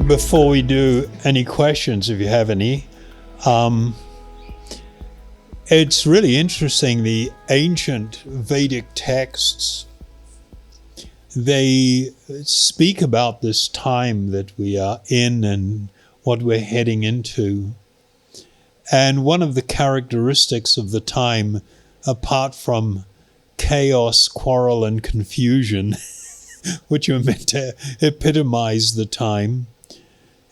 Before we do any questions, if you have any, it's really interesting. The ancient Vedic texts, they speak about this time that we are in and what we're heading into. And one of the characteristics of the time, apart from chaos, quarrel, and confusion, which are meant to epitomize the time,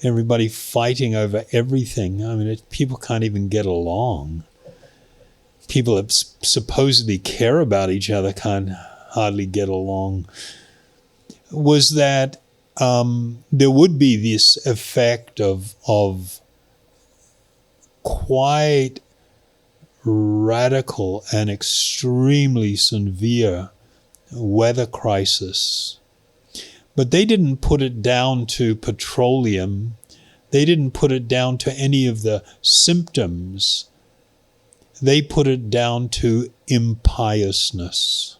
everybody fighting over everything. I mean, people can't even get along. People that supposedly care about each other can't hardly get along. Was that there would be this effect of quite radical and extremely severe weather crisis. But they didn't put it down to petroleum. They didn't put it down to any of the symptoms. They put it down to impiousness.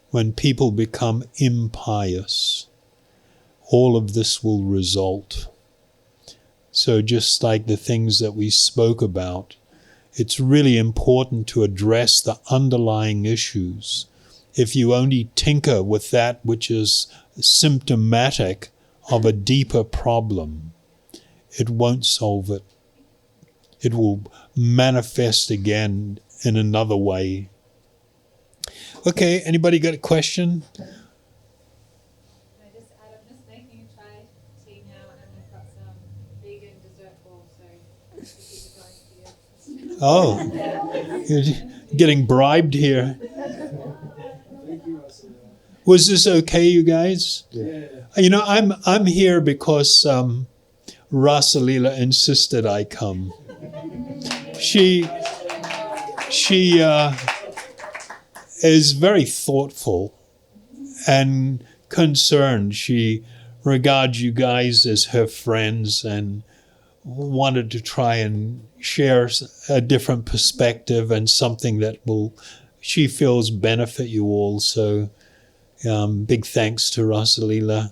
When people become impious, all of this will result. So just like the things that we spoke about, it's really important to address the underlying issues. If you only tinker with that which is symptomatic of a deeper problem, it won't solve it. It will manifest again in another way. Okay, anybody got a question? I'm just making a try tea now, and I've got some vegan dessert balls, so keep it going for you. Oh, you're getting bribed here. Was this okay, you guys? Yeah. You know, I'm here because Rasalila insisted I come. She is very thoughtful and concerned. She regards you guys as her friends and wanted to try and share a different perspective and something that will, she feels, benefit you all. So big thanks to Rasalila.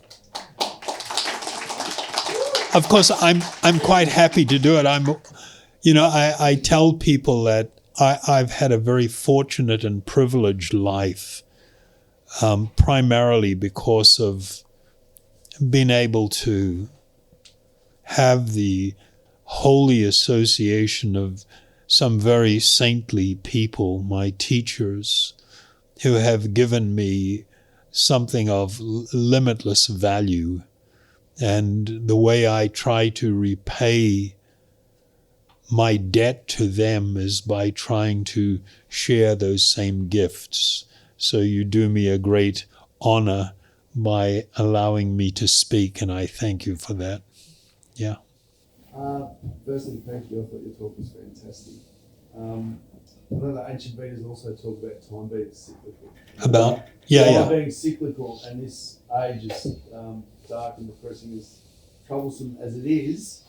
Of course, I'm quite happy to do it. I tell people that I've had a very fortunate and privileged life, primarily because of being able to have the holy association of some very saintly people, my teachers, who have given me something of limitless value. And the way I try to repay my debt to them is by trying to share those same gifts. So you do me a great honor by allowing me to speak, and I thank you for that. Yeah. Firstly, thank you. I thought your talk was fantastic. I know the ancient Vedas also talk about time being cyclical. About? Time being cyclical, and this age is dark and depressing, as troublesome as it is.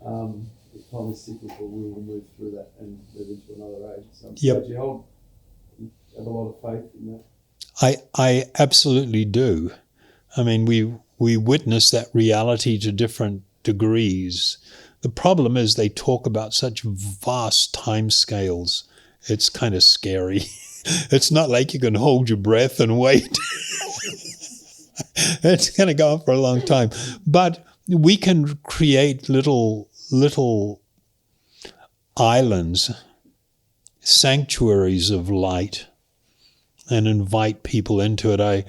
If time is cyclical, we will move through that and move into another age. So Yep. do you have a lot of faith in that? I absolutely do. I mean, we witness that reality to different degrees. The problem is they talk about such vast time scales. It's kind of scary. It's not like you can hold your breath and wait. It's going to go on for a long time. But we can create little islands, sanctuaries of light, and invite people into it. I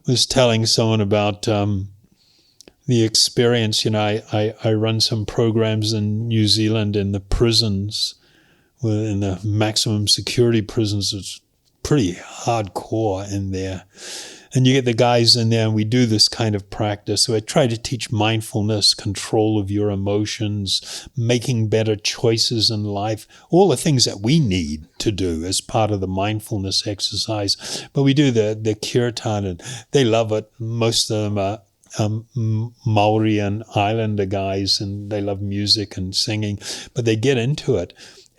was telling someone about the experience. I run some programs in New Zealand in the prisons, in the maximum security prisons. It's pretty hardcore in there. And you get the guys in there, and we do this kind of practice. So I try to teach mindfulness, control of your emotions, making better choices in life, all the things that we need to do as part of the mindfulness exercise. But we do the kirtan, and they love it. Most of them are Maori and Islander guys, and they love music and singing, but they get into it.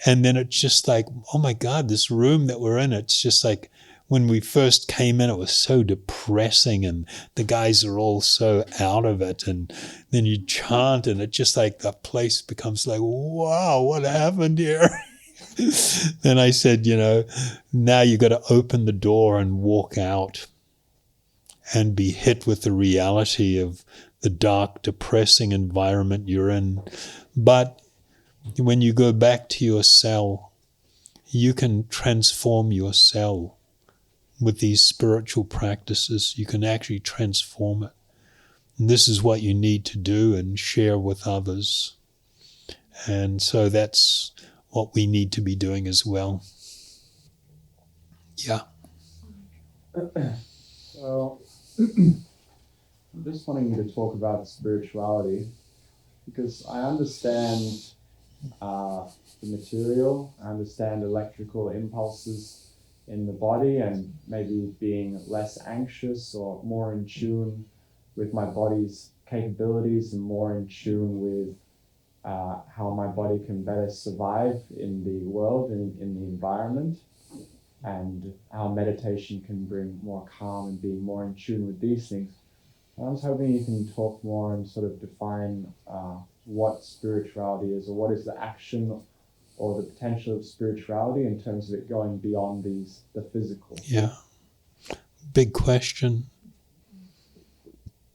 And then it's just like, oh my God, this room that we're in, it's just like, when we first came in, it was so depressing, and the guys are all so out of it. And then you chant, and it just like the place becomes like, wow, what happened here? Then I said, now you got to open the door and walk out and be hit with the reality of the dark, depressing environment you're in. But when you go back to your cell, you can transform your cell with these spiritual practices. You can actually transform it. And this is what you need to do and share with others. And so that's what we need to be doing as well. Yeah. So, I'm just wanting you to talk about spirituality, because I understand the material, I understand electrical impulses in the body, and maybe being less anxious or more in tune with my body's capabilities and more in tune with how my body can better survive in the world and in the environment, and how meditation can bring more calm and being more in tune with these things. I was hoping you can talk more and sort of define what spirituality is, or what is the action or the potential of spirituality in terms of it going beyond the physical. Yeah. Big question.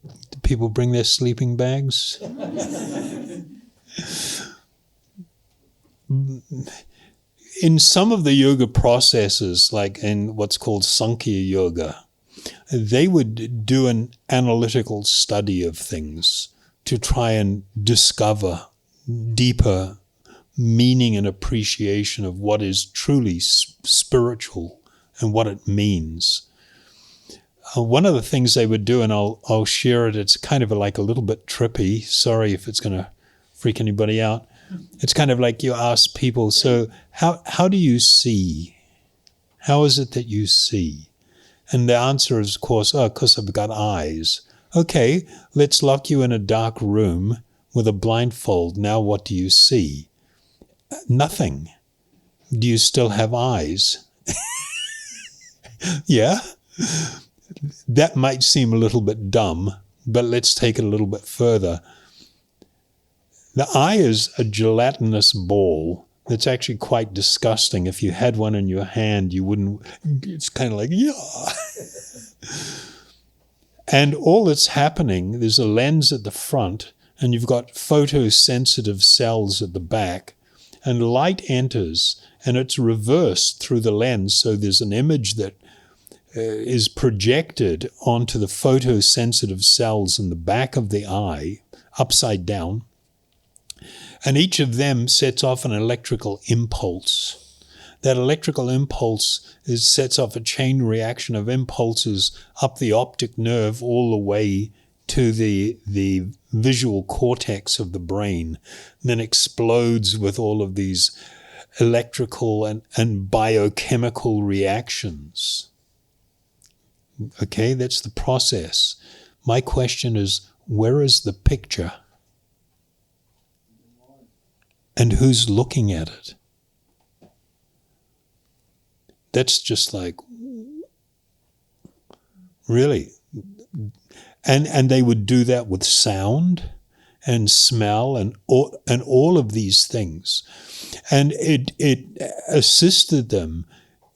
Do people bring their sleeping bags? In some of the yoga processes, like in what's called Sankhya Yoga, they would do an analytical study of things to try and discover deeper meaning and appreciation of what is truly spiritual and what it means. One of the things they would do, and I'll share it, it's kind of like a little bit trippy. Sorry if it's going to freak anybody out. It's kind of like you ask people, so how do you see? How is it that you see? And the answer is, of course, because I've got eyes. Okay, let's lock you in a dark room with a blindfold. Now what do you see? Nothing. Do you still have eyes? Yeah. That might seem a little bit dumb, but let's take it a little bit further. The eye is a gelatinous ball that's actually quite disgusting. If you had one in your hand, you wouldn't, it's kind of like, yeah. And all that's happening, there's a lens at the front, and you've got photosensitive cells at the back, and light enters, and it's reversed through the lens, so there's an image that is projected onto the photosensitive cells in the back of the eye, upside down, and each of them sets off an electrical impulse. That electrical impulse sets off a chain reaction of impulses up the optic nerve all the way to the visual cortex of the brain, and then explodes with all of these electrical and biochemical reactions. Okay, that's the process. My question is, where is the picture? And who's looking at it? That's just like, really. And they would do that with sound and smell and all of these things. And it assisted them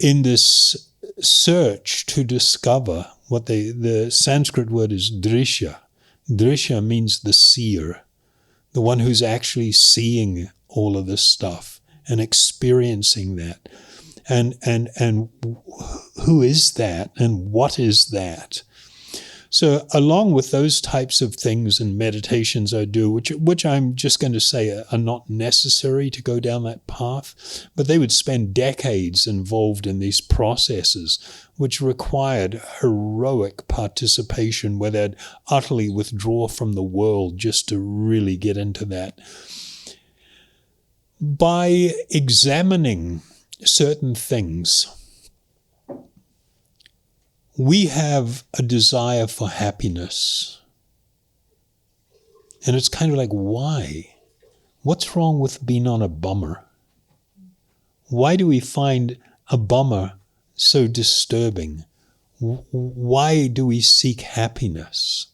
in this search to discover what the Sanskrit word is drishya. Drishya means the seer, the one who's actually seeing all of this stuff and experiencing that. And who is that and what is that? So along with those types of things and meditations I do, which I'm just going to say are not necessary to go down that path, but they would spend decades involved in these processes, which required heroic participation where they'd utterly withdraw from the world just to really get into that. By examining certain things, we have a desire for happiness. And it's kind of like, why? What's wrong with being on a bummer? Why do we find a bummer so disturbing? Why do we seek happiness?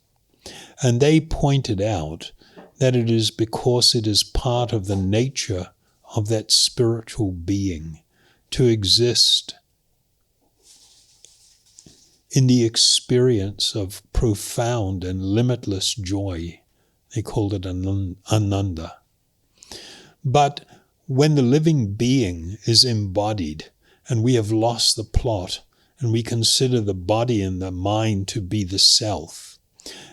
And they pointed out that it is because it is part of the nature of that spiritual being to exist in the experience of profound and limitless joy. They called it Ananda. But when the living being is embodied and we have lost the plot and we consider the body and the mind to be the self,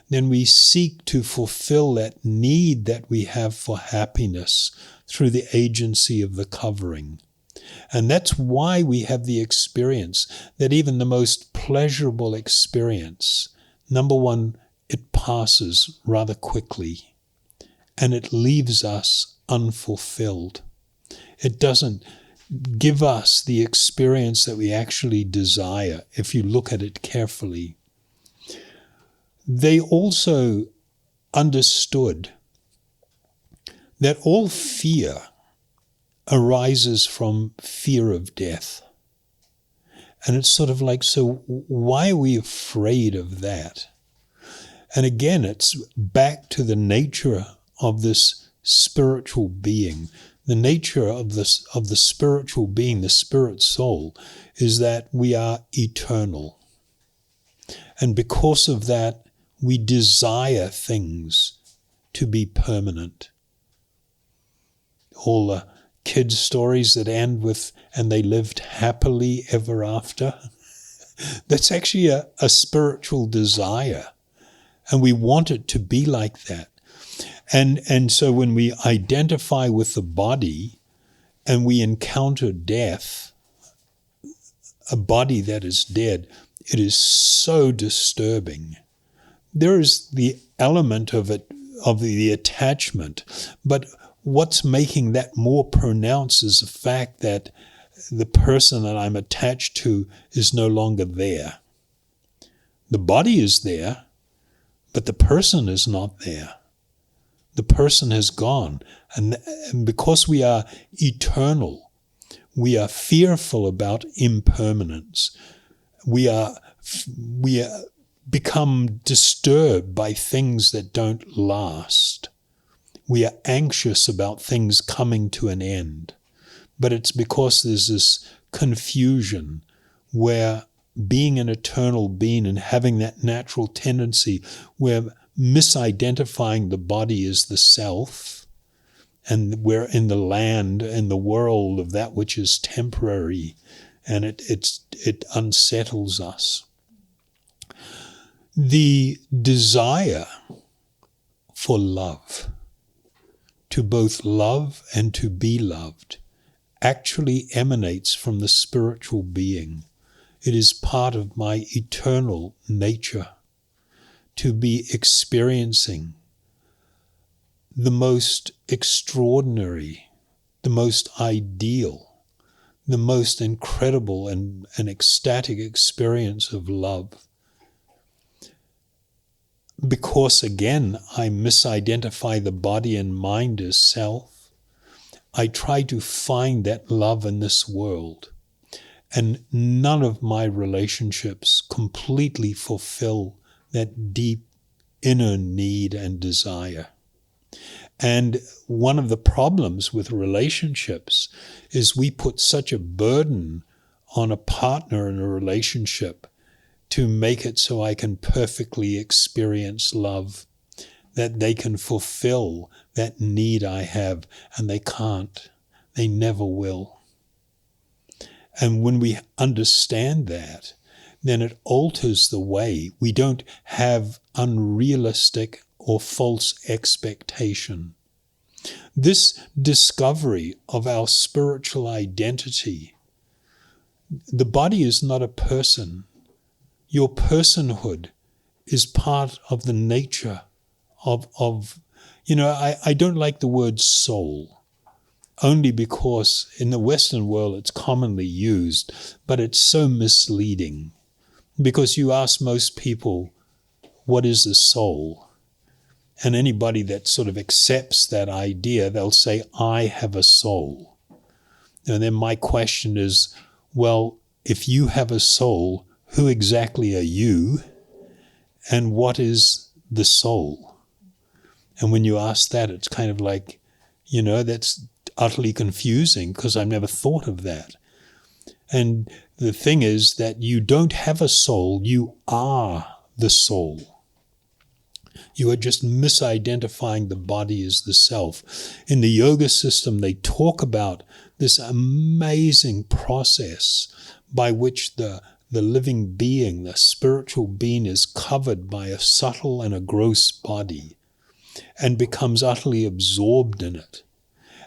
then we seek to fulfill that need that we have for happiness through the agency of the covering. And that's why we have the experience that even the most pleasurable experience, number one, it passes rather quickly and it leaves us unfulfilled. It doesn't give us the experience that we actually desire if you look at it carefully. They also understood that all fear arises from fear of death. And it's sort of like, so why are we afraid of that? And again, it's back to the nature of this spiritual being. The nature of the spiritual being, the spirit soul, is that we are eternal. And because of that, we desire things to be permanent. All the kids' stories that end with, and they lived happily ever after. That's actually a spiritual desire. And we want it to be like that. And so when we identify with the body and we encounter death, a body that is dead, it is so disturbing. There is the element of it, of the attachment, but what's making that more pronounced is the fact that the person that I'm attached to is no longer there. The body is there, but the person is not there. The person has gone. And because we are eternal, we are fearful about impermanence. We become disturbed by things that don't last. We are anxious about things coming to an end. But it's because there's this confusion where being an eternal being and having that natural tendency where misidentifying the body as the self, and we're in the land and the world of that which is temporary, and it unsettles us. The desire for love, to both love and to be loved, actually emanates from the spiritual being. It is part of my eternal nature to be experiencing the most extraordinary, the most ideal, the most incredible and ecstatic experience of love. Because again, I misidentify the body and mind as self, I try to find that love in this world. And none of my relationships completely fulfill that deep inner need and desire. And one of the problems with relationships is we put such a burden on a partner in a relationship to make it so I can perfectly experience love, that they can fulfill that need I have, and they can't. They never will. And when we understand that, then it alters the way. We don't have unrealistic or false expectation. This discovery of our spiritual identity, the body is not a person. Your personhood is part of the nature of I don't like the word soul, only because in the Western world it's commonly used, but it's so misleading. Because you ask most people, what is the soul? And anybody that sort of accepts that idea, they'll say, I have a soul. And then my question is, well, if you have a soul, who exactly are you, and what is the soul? And when you ask that, it's kind of like, that's utterly confusing because I've never thought of that. And the thing is that you don't have a soul, you are the soul. You are just misidentifying the body as the self. In the yoga system, they talk about this amazing process by which the living being, the spiritual being, is covered by a subtle and a gross body and becomes utterly absorbed in it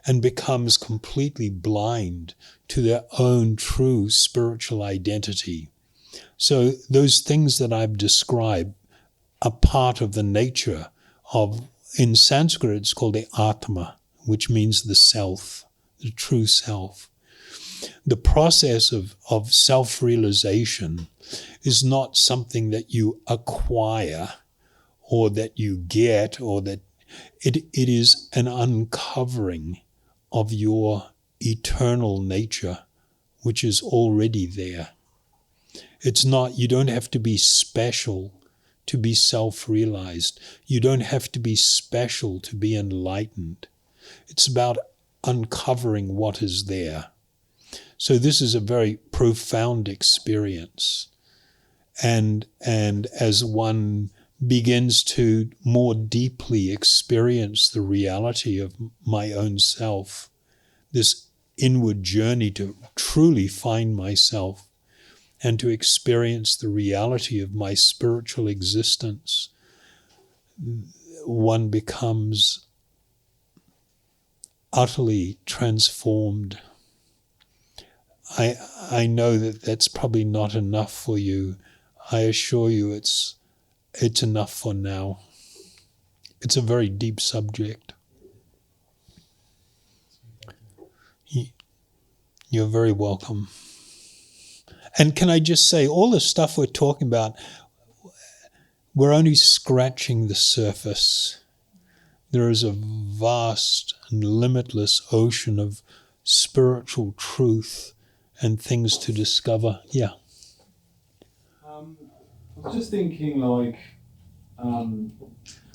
and becomes completely blind to their own true spiritual identity. So those things that I've described are part of the nature of, in Sanskrit, it's called the Atma, which means the self, the true self. The process of self-realization is not something that you acquire or that you get, or that it is an uncovering of your eternal nature, which is already there. It's not, you don't have to be special to be self-realized. You don't have to be special to be enlightened. It's about uncovering what is there. So this is a very profound experience. And as one begins to more deeply experience the reality of my own self, this inward journey to truly find myself and to experience the reality of my spiritual existence, one becomes utterly transformed. I know that that's probably not enough for you. I assure you it's enough for now. It's a very deep subject. You're very welcome. And can I just say, all the stuff we're talking about, we're only scratching the surface. There is a vast and limitless ocean of spiritual truth and things to discover. Yeah. I was just thinking,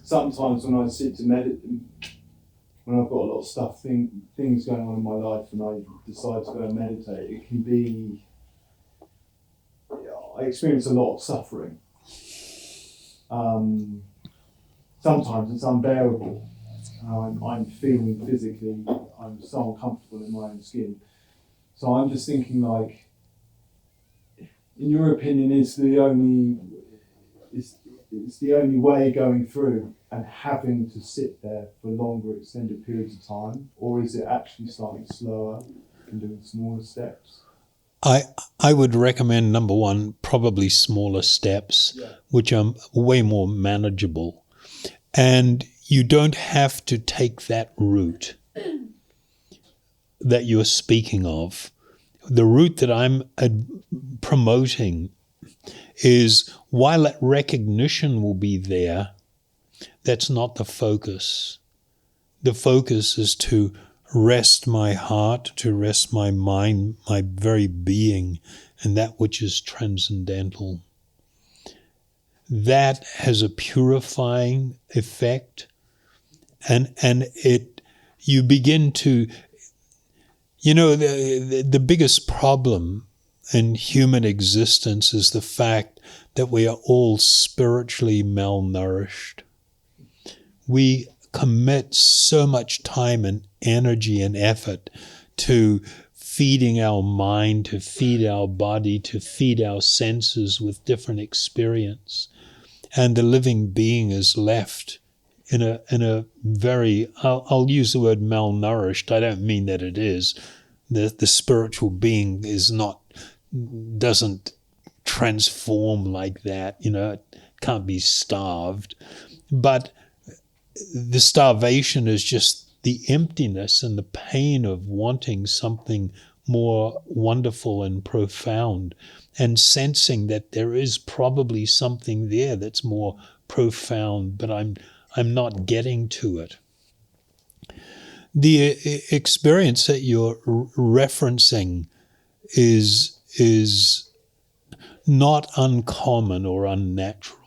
sometimes when I sit to meditate, when I've got a lot of stuff, things going on in my life, and I decide to go and meditate, it can be, I experience a lot of suffering. Sometimes it's unbearable. I'm feeling physically, I'm so uncomfortable in my own skin. So I'm just thinking, in your opinion, is the only way going through and having to sit there for longer extended periods of time, or is it actually starting slower and doing smaller steps? I would recommend, number one, probably smaller steps, which are way more manageable. And you don't have to take that route that you're speaking of. The route that I'm promoting is, while that recognition will be there, that's not the focus. The focus is to rest my heart, to rest my mind, my very being, and that which is transcendental. That has a purifying effect, and you begin to, the biggest problem in human existence is the fact that we are all spiritually malnourished. We commit so much time and energy and effort to feeding our mind, to feed our body, to feed our senses with different experience. And the living being is left in a very, I'll use the word malnourished. I don't mean that it is. The spiritual being doesn't transform like that. It can't be starved. But the starvation is just the emptiness and the pain of wanting something more wonderful and profound, and sensing that there is probably something there that's more profound, but I'm not getting to it. The experience that you're referencing is is not uncommon or unnatural,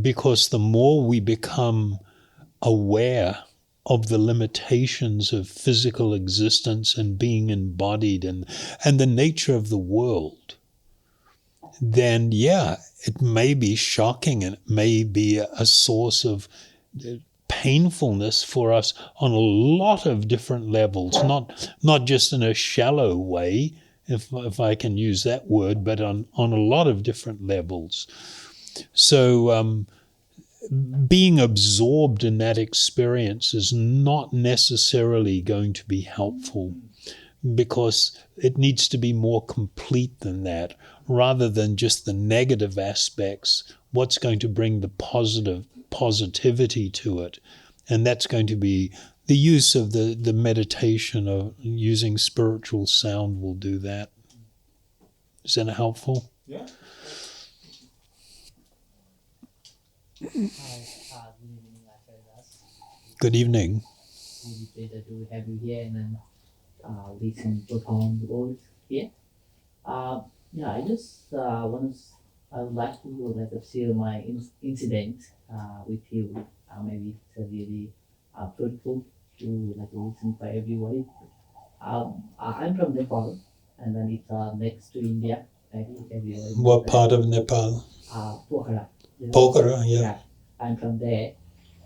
because the more we become aware of the limitations of physical existence and being embodied and the nature of the world, then it may be shocking and it may be a source of painfulness for us on a lot of different levels, not just in a shallow way, if I can use that word, but on a lot of different levels. So being absorbed in that experience is not necessarily going to be helpful, because it needs to be more complete than that, rather than just the negative aspects. What's going to bring the positivity to it? And that's going to be the use of the meditation, of using spiritual sound will do that. Is that helpful? Yeah. Hi, good evening, Acharyas. Good evening. Really pleasure to have you here and then listen to profound words here. I just I would like to share my incident with you. Maybe it's really fruitful to listen for everybody. I'm from Nepal, and then it's next to India. Maybe everybody. What part of Nepal? Pokhara. Pokhara, yeah. I'm from there.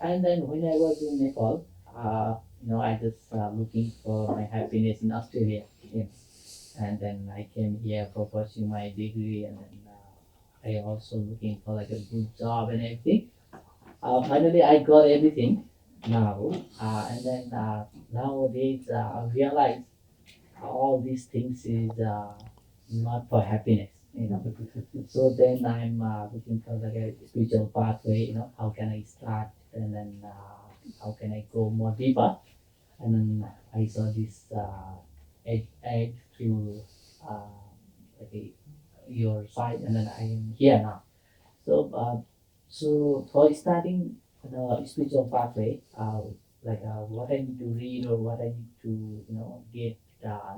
And then when I was in Nepal, I just looking for my happiness in Australia. Yeah. And then I came here for pursuing my degree, and then I also looking for a good job and everything. Finally, I got everything now, and then nowadays I realize all these things is not for happiness. So then I'm looking for a spiritual pathway. How can I start, and then how can I go more deeper? And then I saw this ad through your site, and then I am here now. So for starting the spiritual pathway, what I need to read, or what I need to get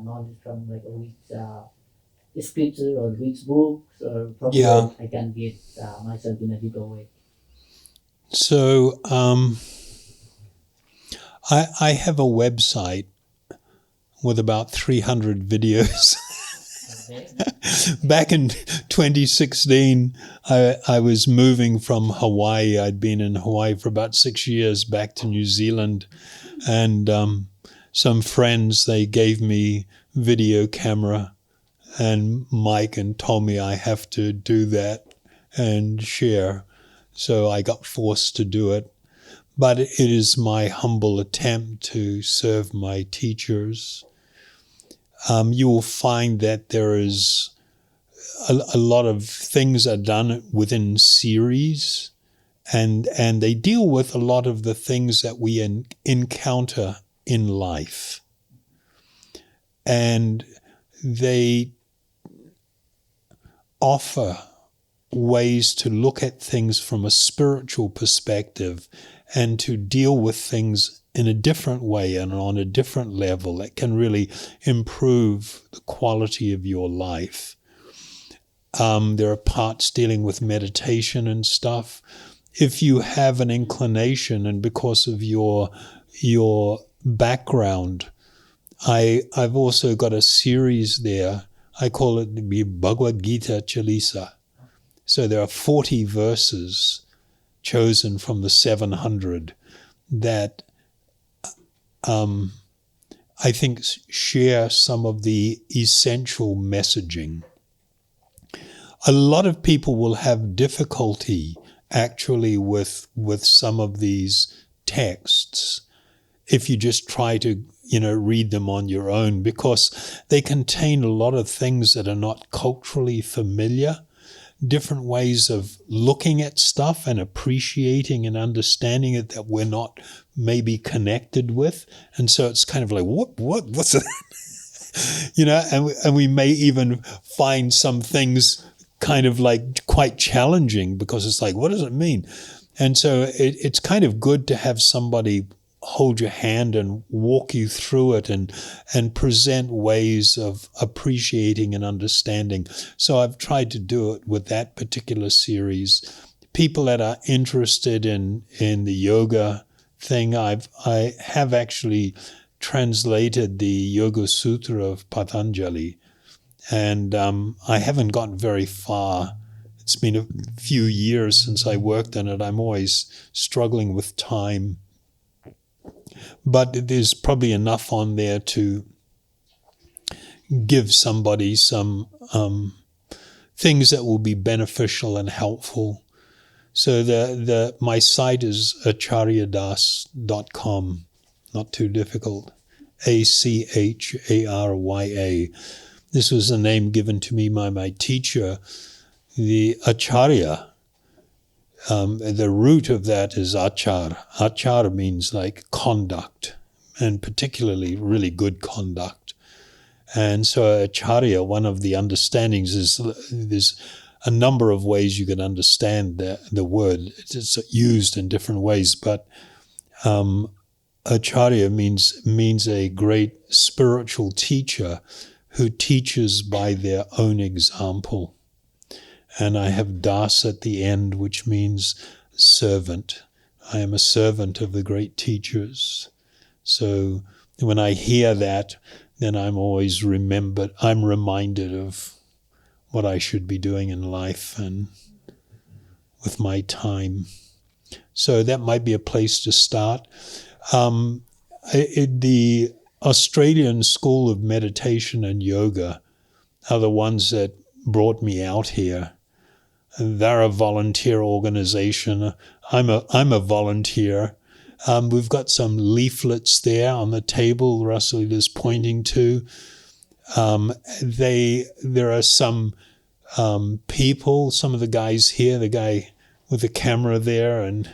knowledge from, which scripture or which books, or from where I can get myself in a deeper way. So I have a website with about 300 videos. Back in 2016, I was moving from Hawaii. I'd been in Hawaii for about 6 years, back to New Zealand. And some friends, they gave me video camera and mic and told me I have to do that and share. So I got forced to do it. But it is my humble attempt to serve my teachers. You will find that there is a lot of things are done within series, and they deal with a lot of the things that we encounter in life. And they offer ways to look at things from a spiritual perspective and to deal with things in a different way and on a different level that can really improve the quality of your life. There are parts dealing with meditation and stuff. If you have an inclination, and because of your background, I've also got a series there. I call it the Bhagavad Gita Chalisa. So there are 40 verses chosen from the 700 that I think share some of the essential messaging. A lot of people will have difficulty actually with some of these texts if you just try to read them on your own, because they contain a lot of things that are not culturally familiar, different ways of looking at stuff and appreciating and understanding it that we're not maybe connected with. And so it's kind of like, what's that? And we may even find some things kind of like quite challenging, because it's like, what does it mean? And so it's kind of good to have somebody hold your hand and walk you through it and present ways of appreciating and understanding. So I've tried to do it with that particular series. People that are interested in the yoga thing, I have actually translated the Yoga Sutra of Patanjali, and I haven't gotten very far. It's been a few years since I worked on it. I'm always struggling with time. But there's probably enough on there to give somebody some things that will be beneficial and helpful. So my site is acharyadas.com. Not too difficult. ACHARYA. This was a name given to me by my teacher. The Acharya, the root of that is achar. Achar means like conduct, and particularly really good conduct. And so Acharya, one of the understandings is there's a number of ways you can understand the word. It's used in different ways, but Acharya means a great spiritual teacher who teaches by their own example. And I have das at the end, which means servant. I am a servant of the great teachers. So when I hear that, then I'm reminded of what I should be doing in life and with my time. So that might be a place to start. The Australian School of Meditation and Yoga are the ones that brought me out here. They're a volunteer organization. I'm a volunteer. We've got some leaflets there on the table Russell is pointing to. There are some people, some of the guys here, the guy with the camera there and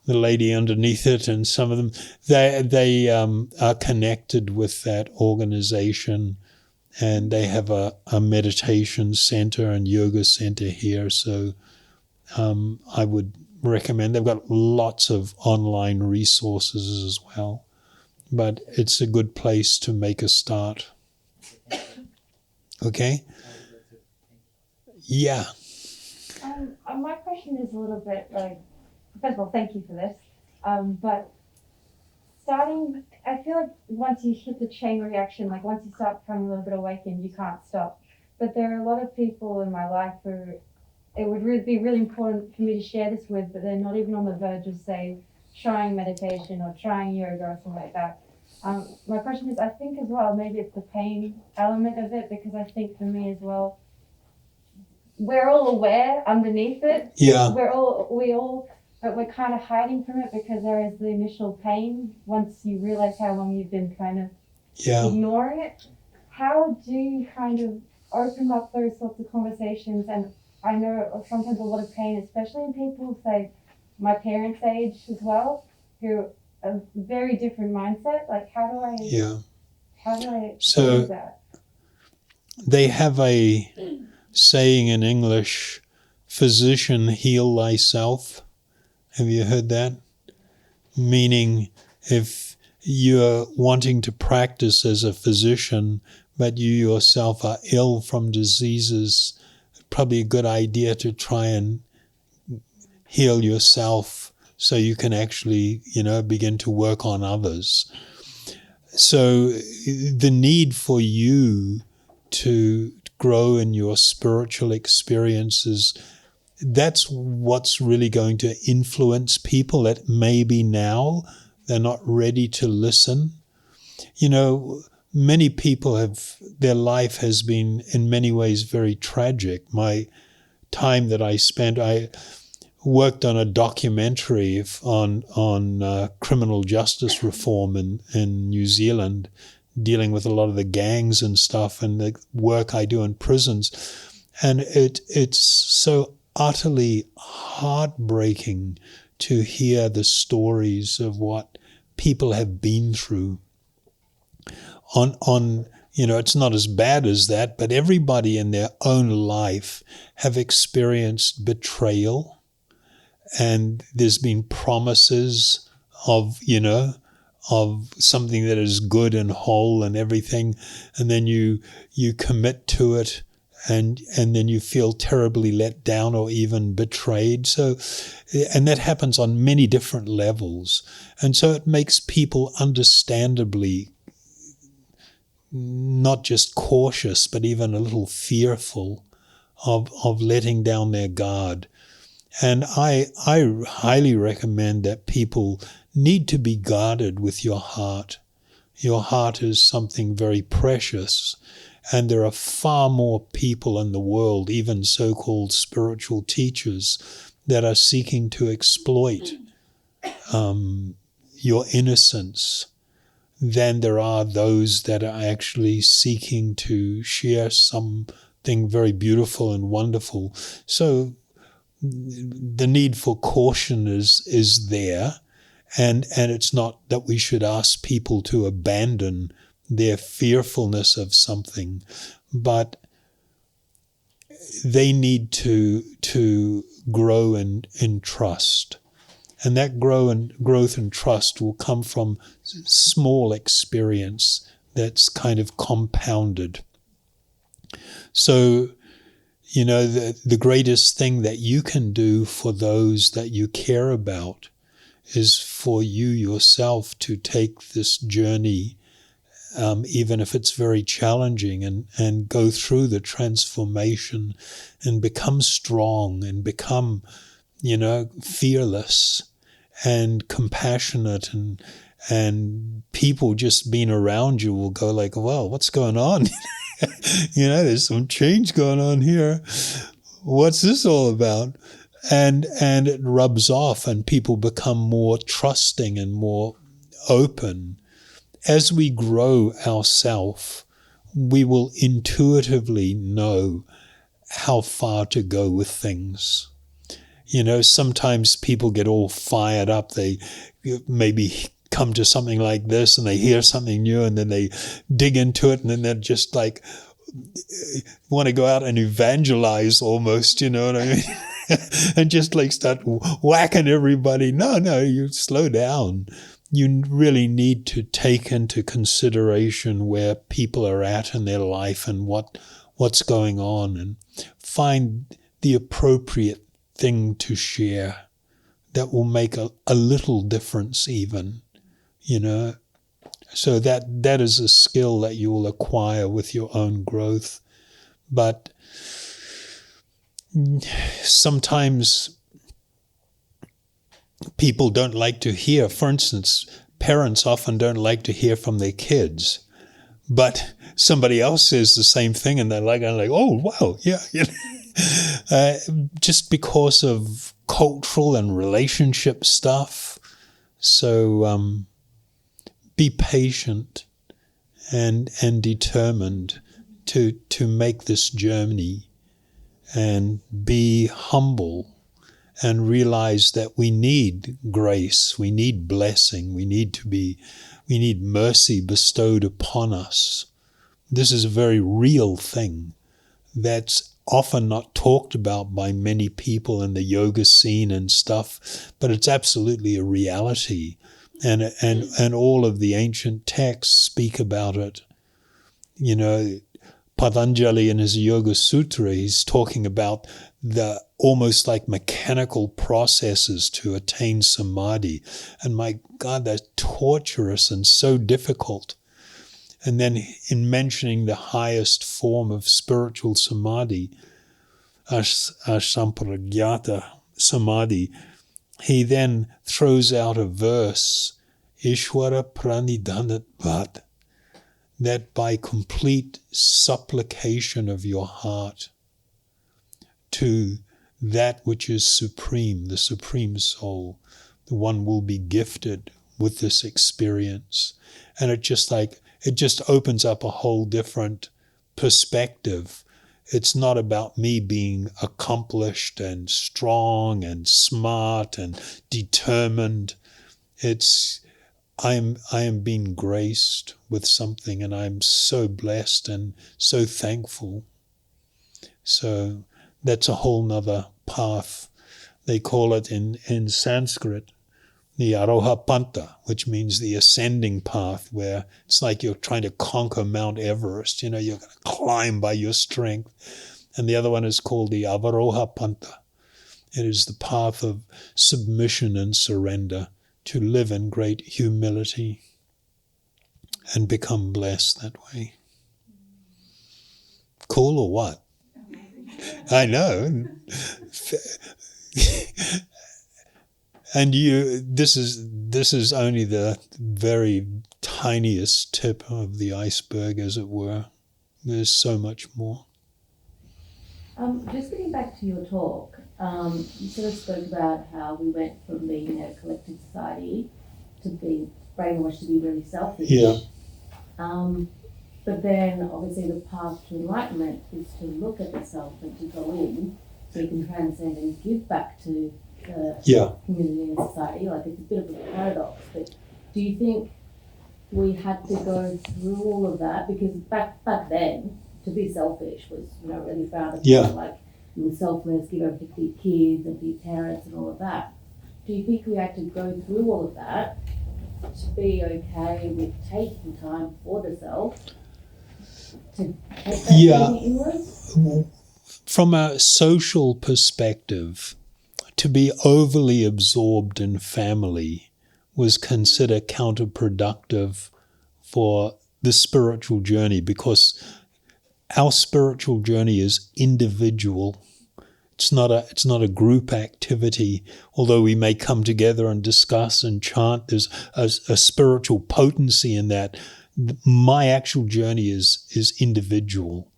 the lady underneath it, and some of them, they are connected with that organization. And they have a meditation center and yoga center here. So I would recommend. They've got lots of online resources as well. But it's a good place to make a start. Okay? Yeah. My question is a little bit like, first of all, thank you for this. But starting, I feel like once you hit the chain reaction, like once you start becoming a little bit awakened, you can't stop. But there are a lot of people in my life who it would be really important for me to share this with, but they're not even on the verge of, say, trying meditation or trying yoga or something like that. My question is, I think as well, maybe it's the pain element of it, because I think for me as well, we're all aware underneath it. Yeah. But we're kind of hiding from it because there is the initial pain once you realize how long you've been kind of ignoring it. How do you kind of open up those sorts of conversations? And I know sometimes a lot of pain, especially in people, say, my parents' age as well, who a very different mindset. Like, how do I do that? They have a saying in English, physician, heal thyself. Have you heard that? Meaning, if you're wanting to practice as a physician, but you yourself are ill from diseases, probably a good idea to try and heal yourself so you can actually, begin to work on others. So the need for you to grow in your spiritual experiences, that's what's really going to influence people that maybe now they're not ready to listen. Many people their life has been in many ways very tragic. My time that I spent, I worked on a documentary on criminal justice reform in New Zealand, dealing with a lot of the gangs and stuff and the work I do in prisons. And it's so utterly heartbreaking to hear the stories of what people have been through. It's not as bad as that, but everybody in their own life have experienced betrayal, and there's been promises of, of something that is good and whole and everything, and then you commit to it, and then you feel terribly let down or even betrayed. So, and that happens on many different levels, and so it makes people understandably not just cautious, but even a little fearful of letting down their guard. And I highly recommend that people need to be guarded with your heart. Your heart is something very precious, and there are far more people in the world, even so-called spiritual teachers, that are seeking to exploit your innocence than there are those that are actually seeking to share something very beautiful and wonderful. So the need for caution is there, and it's not that we should ask people to abandon their fearfulness of something, but they need to grow in trust. And that growth and trust will come from small experience that's kind of compounded. So, you know, the greatest thing that you can do for those that you care about is for you yourself to take this journey, even if it's very challenging, and go through the transformation and become strong and become, you know, fearless and compassionate, and people just being around you will go like, well, what's going on? You know, there's some change going on here. What's this all about? And it rubs off, and people become more trusting and more open. As we grow ourselves, we will intuitively know how far to go with things. You know, sometimes people get all fired up. They maybe come to something like this and they hear something new, and then they dig into it, and then they're just like want to go out and evangelize almost, you know what I mean? And just like start whacking everybody. No, you slow down. You really need to take into consideration where people are at in their life and what's going on, and find the appropriate thing to share that will make a little difference even, you know. So that is a skill that you will acquire with your own growth. But sometimes people don't like to hear, for instance, parents often don't like to hear from their kids, but somebody else says the same thing and they're like, oh, wow, yeah. You know? Just because of cultural and relationship stuff. So be patient and determined to make this journey, and be humble and realize that we need grace, we need blessing, we need mercy bestowed upon us. This is a very real thing that's often not talked about by many people in the yoga scene and stuff, but it's absolutely a reality. And all of the ancient texts speak about it. You know, Patanjali in his Yoga Sutra, he's talking about the almost like mechanical processes to attain samadhi. And my God, they're torturous and so difficult. And then in mentioning the highest form of spiritual samadhi, asampragyata samadhi, he then throws out a verse, Ishwara pranidhanat bhat, that by complete supplication of your heart to that which is supreme, the supreme soul, the one will be gifted with this experience. And it just opens up a whole different perspective. It's not about me being accomplished and strong and smart and determined. I am being graced with something, and I'm so blessed and so thankful. So that's a whole nother path. They call it in Sanskrit, the Aroha Panta, which means the ascending path, where it's like you're trying to conquer Mount Everest. You're going to climb by your strength. And the other one is called the Avaroha Panta. It is the path of submission and surrender, to live in great humility and become blessed that way. Cool or what? I know. And this is only the very tiniest tip of the iceberg, as it were. There's so much more. Just getting back to your talk, you sort of spoke about how we went from being in a collective society to being brainwashed to be really selfish. Yeah. But then obviously the path to enlightenment is to look at the self and to go in so you can transcend and give back to the community and society. Like, it's a bit of a paradox, but do you think we had to go through all of that? Because back then, to be selfish was, really frowned upon. Yeah. Like, you were selfless, give everything to your kids and to your parents and all of that. Do you think we had to go through all of that to be okay with taking time for the self to take that journey inwards? From a social perspective, to be overly absorbed in family was considered counterproductive for the spiritual journey, because our spiritual journey is individual. It's not a group activity. Although we may come together and discuss and chant, there's a spiritual potency in that. My actual journey is individual.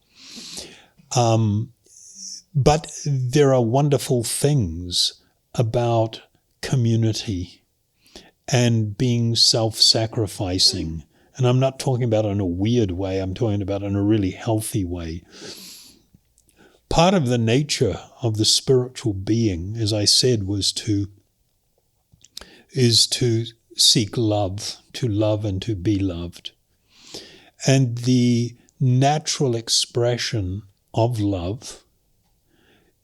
But there are wonderful things about community and being self-sacrificing. And I'm not talking about in a weird way. I'm talking about in a really healthy way. Part of the nature of the spiritual being, as I said, is to seek love, to love and to be loved. And the natural expression of love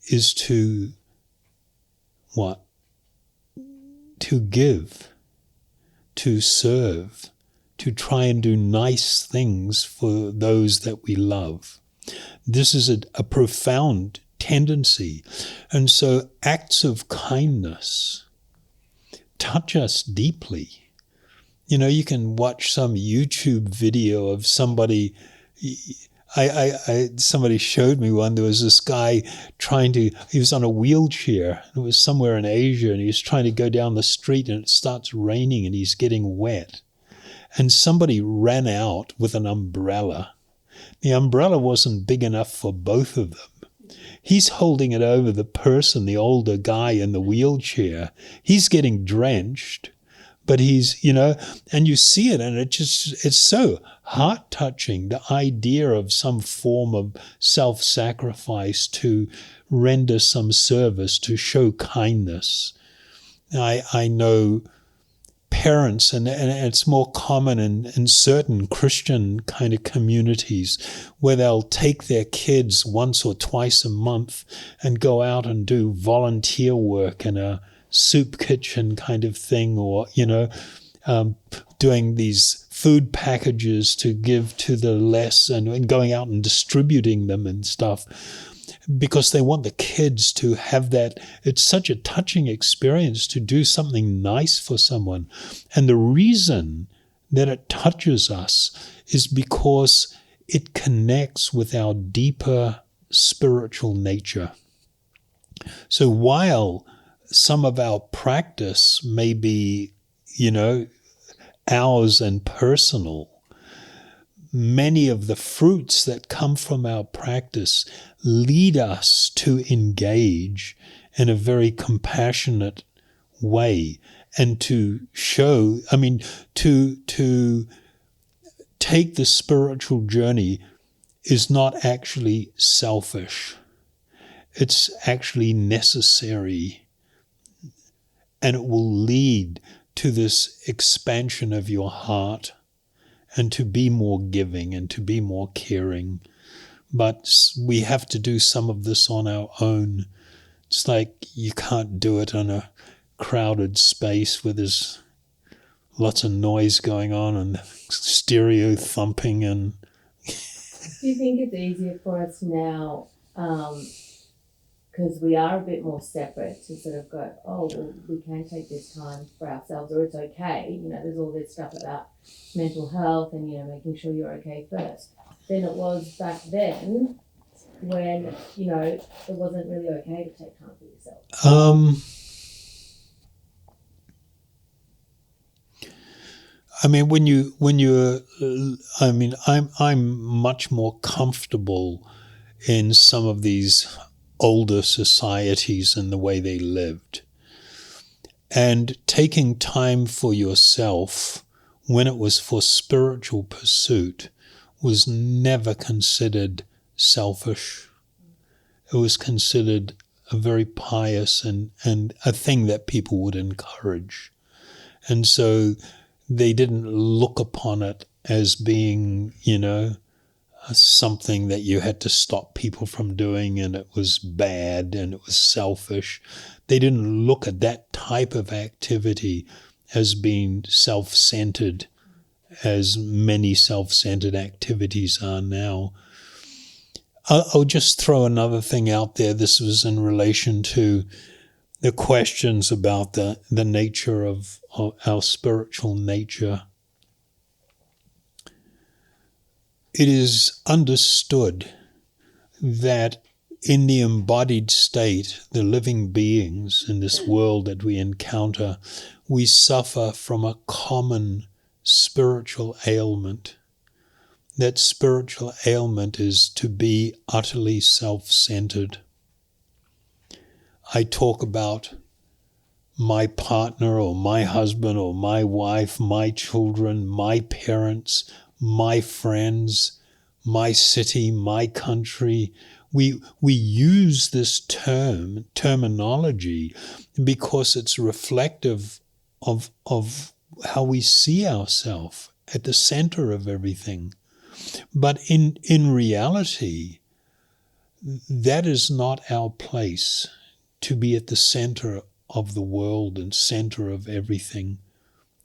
is to what? To give, to serve, to try and do nice things for those that we love. This is a profound tendency. And so acts of kindness touch us deeply. You can watch some YouTube video of somebody. Somebody showed me one. There was this guy he was on a wheelchair. It was somewhere in Asia, and he was trying to go down the street, and it starts raining and he's getting wet. And somebody ran out with an umbrella. The umbrella wasn't big enough for both of them. He's holding it over the person, the older guy in the wheelchair. He's getting drenched, but he's, and you see it, and it's so heart-touching, the idea of some form of self-sacrifice to render some service, to show kindness. I know parents, and it's more common in certain Christian kind of communities, where they'll take their kids once or twice a month and go out and do volunteer work in a soup kitchen kind of thing, or, doing these food packages to give to the less, and going out and distributing them and stuff, because they want the kids to have that. It's such a touching experience to do something nice for someone. And the reason that it touches us is because it connects with our deeper spiritual nature. So while some of our practice may be, ours and personal, many of the fruits that come from our practice lead us to engage in a very compassionate way, and to show, to take the spiritual journey is not actually selfish. It's actually necessary, and it will lead to this expansion of your heart, and to be more giving and to be more caring. But we have to do some of this on our own. It's like you can't do it on a crowded space where there's lots of noise going on and stereo thumping and... Do you think it's easier for us now, because we are a bit more separate, to sort of go, oh, well, we can take this time for ourselves, or it's okay, you know, there's all this stuff about mental health and, you know, making sure you're okay first, than it was back then when, you know, it wasn't really okay to take time for yourself? I mean, I'm much more comfortable in some of these older societies and the way they lived. And taking time for yourself when it was for spiritual pursuit was never considered selfish. It was considered a very pious and a thing that people would encourage. And so they didn't look upon it as being, you know, something that you had to stop people from doing and it was bad and it was selfish. They didn't look at that type of activity as being self-centered, as many self-centered activities are now. I'll just throw another thing out there. This was in relation to the questions about the nature of our spiritual nature. It is understood that in the embodied state, the living beings in this world that we encounter, we suffer from a common spiritual ailment. That spiritual ailment is to be utterly self-centered. I talk about my partner or my husband or my wife, my children, my parents, my friends, my city, my country. We use this terminology because it's reflective of how we see ourselves at the center of everything. But in reality, that is not our place, to be at the center of the world and center of everything.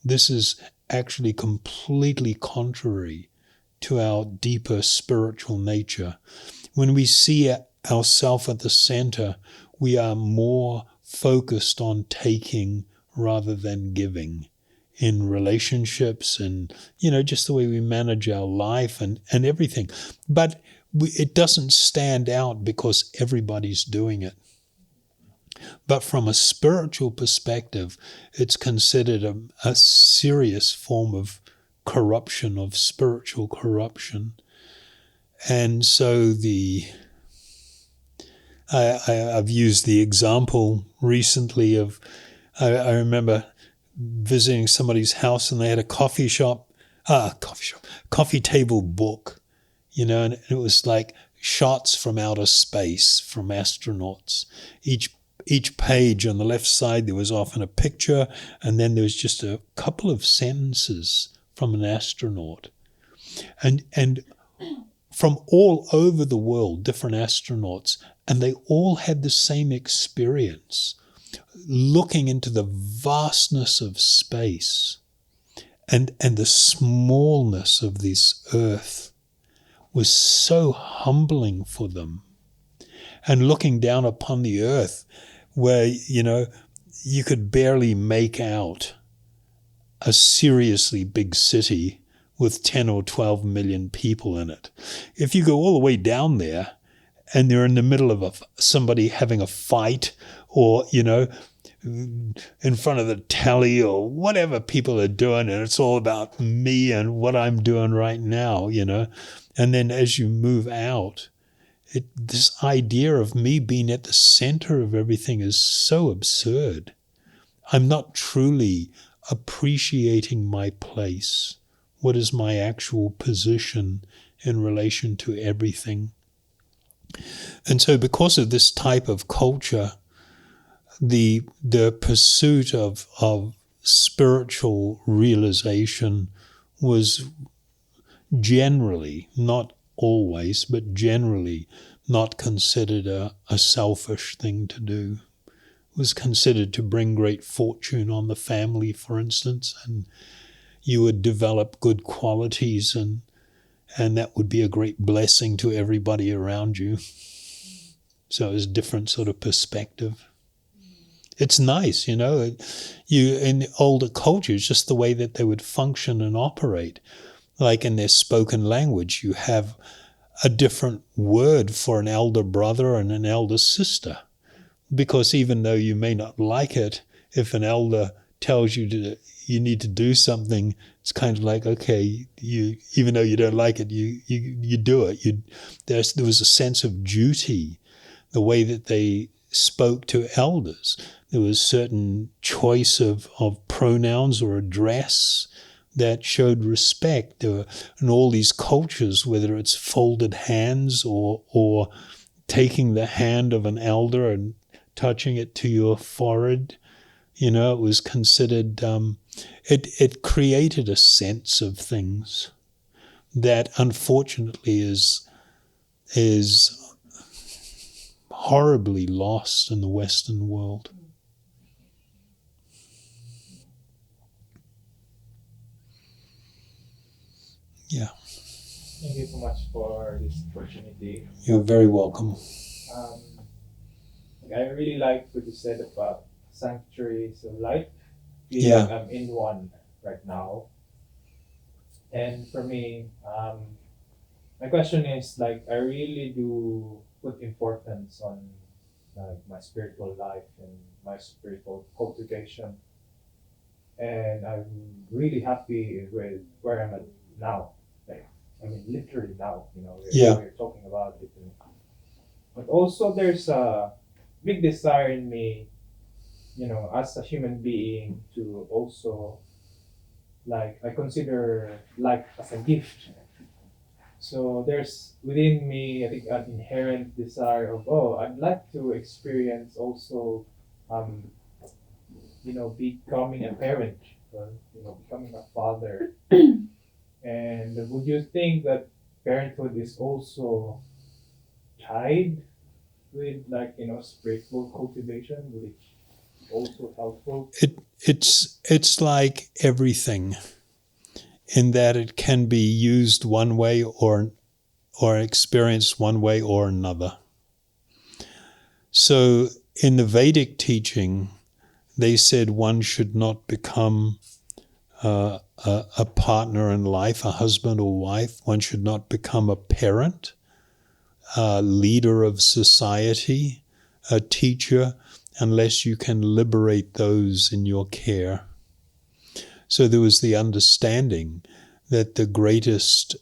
This is actually completely contrary to our deeper spiritual nature. When we see ourselves at the center, we are more focused on taking rather than giving in relationships and, you know, just the way we manage our life and everything. But it doesn't stand out because everybody's doing it. But from a spiritual perspective, it's considered a serious form of corruption, of spiritual corruption. And so I've used the example recently of, I remember visiting somebody's house and they had a coffee table book, you know, and it was like shots from outer space from astronauts. Each page on the left side, there was often a picture, and then there was just a couple of sentences from an astronaut. And from all over the world, different astronauts, and they all had the same experience, looking into the vastness of space and the smallness of this earth was so humbling for them. And looking down upon the earth where, you know, you could barely make out a seriously big city with 10 or 12 million people in it. If you go all the way down there and they're in the middle of somebody having a fight or, you know, in front of the telly or whatever people are doing, and it's all about me and what I'm doing right now, you know. And then as you move out, this idea of me being at the center of everything is so absurd. I'm not truly appreciating my place. What is my actual position in relation to everything? And so because of this type of culture, the pursuit of spiritual realization was generally, not always, but generally not considered a selfish thing to do. was considered to bring great fortune on the family, for instance, and you would develop good qualities, and that would be a great blessing to everybody around you. So it's a different sort of perspective. It's nice, you know. You in older cultures, just the way that they would function and operate, like in their spoken language, you have a different word for an elder brother and an elder sister. Because even though you may not like it, if an elder tells you you need to do something, it's kind of like, okay, even though you don't like it, you do it. There was a sense of duty, the way that they spoke to elders. There was certain choice of pronouns or address that showed respect. There were, in all these cultures, whether it's folded hands or taking the hand of an elder and touching it to your forehead, you know, it was considered, it created a sense of things that unfortunately is horribly lost in the Western world. Yeah. Thank you so much for this opportunity. You're very welcome. I really like what you said about sanctuaries of life. I feel Yeah. like I'm in one right now. And for me, my question is like, I really do put importance on like my spiritual life and my spiritual cultivation. And I'm really happy with where I'm at now. Like, I mean, literally now, you know, we're talking about it. But also there's a big desire in me, you know, as a human being to also, like, I consider life as a gift. So there's within me, I think, an inherent desire of, I'd like to experience also, you know, becoming a parent, or, you know, becoming a father. And would you think that parenthood is also tied with, like, you know, spiritual cultivation? Would it also helpful? It's like everything, in that it can be used one way or experienced one way or another. So in the Vedic teaching, they said one should not become a partner in life, a husband or wife. One should not become a parent, a leader of society, a teacher, unless you can liberate those in your care. So there was the understanding that the greatest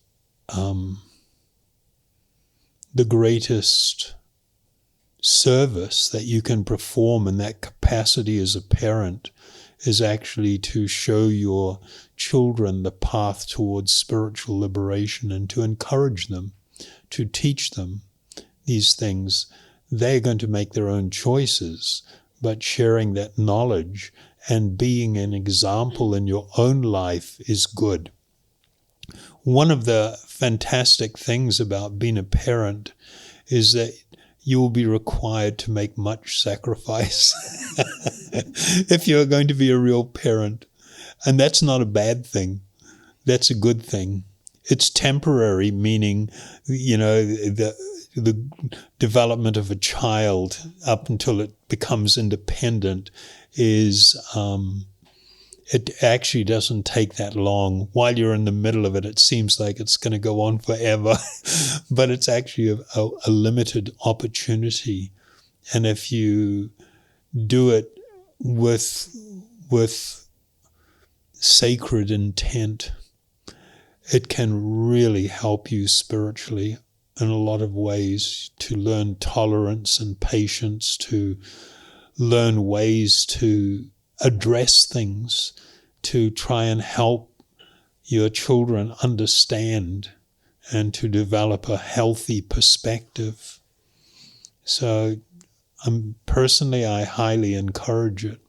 service that you can perform in that capacity as a parent is actually to show your children the path towards spiritual liberation and to encourage them, to teach them these things. They're going to make their own choices, but sharing that knowledge and being an example in your own life is good. One of the fantastic things about being a parent is that you will be required to make much sacrifice if you're going to be a real parent. And that's not a bad thing. That's a good thing. It's temporary, meaning, you know, the development of a child up until it becomes independent is, it actually doesn't take that long. While you're in the middle of it, it seems like it's going to go on forever, but it's actually a limited opportunity. And if you do it with sacred intent, it can really help you spiritually in a lot of ways, to learn tolerance and patience, to learn ways to address things, to try and help your children understand and to develop a healthy perspective. So personally, I highly encourage it.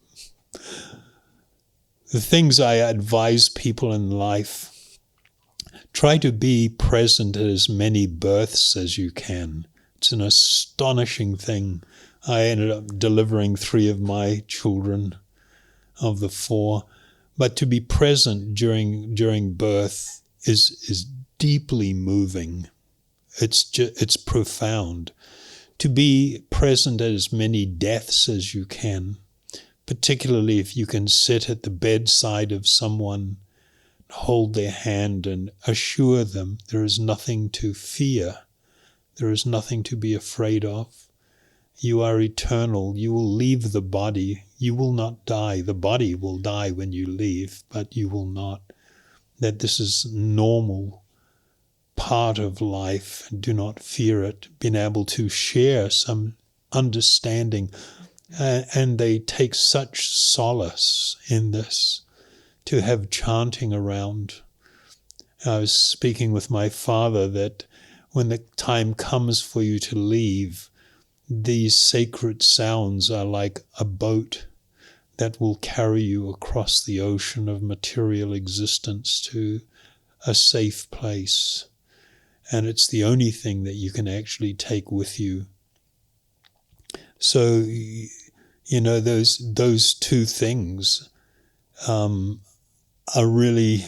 The things I advise people in life: try to be present at as many births as you can. It's an astonishing thing. I ended up delivering 3 of my children of the 4. But to be present during birth is deeply moving. It's profound. To be present at as many deaths as you can, particularly if you can sit at the bedside of someone, hold their hand and assure them there is nothing to fear. There is nothing to be afraid of. You are eternal. You will leave the body. You will not die. The body will die when you leave, but you will not. That this is normal part of life. Do not fear it. Being able to share some understanding. And they take such solace in this, to have chanting around. I was speaking with my father that when the time comes for you to leave, these sacred sounds are like a boat that will carry you across the ocean of material existence to a safe place. And it's the only thing that you can actually take with you. So, you know, those 2 things are really,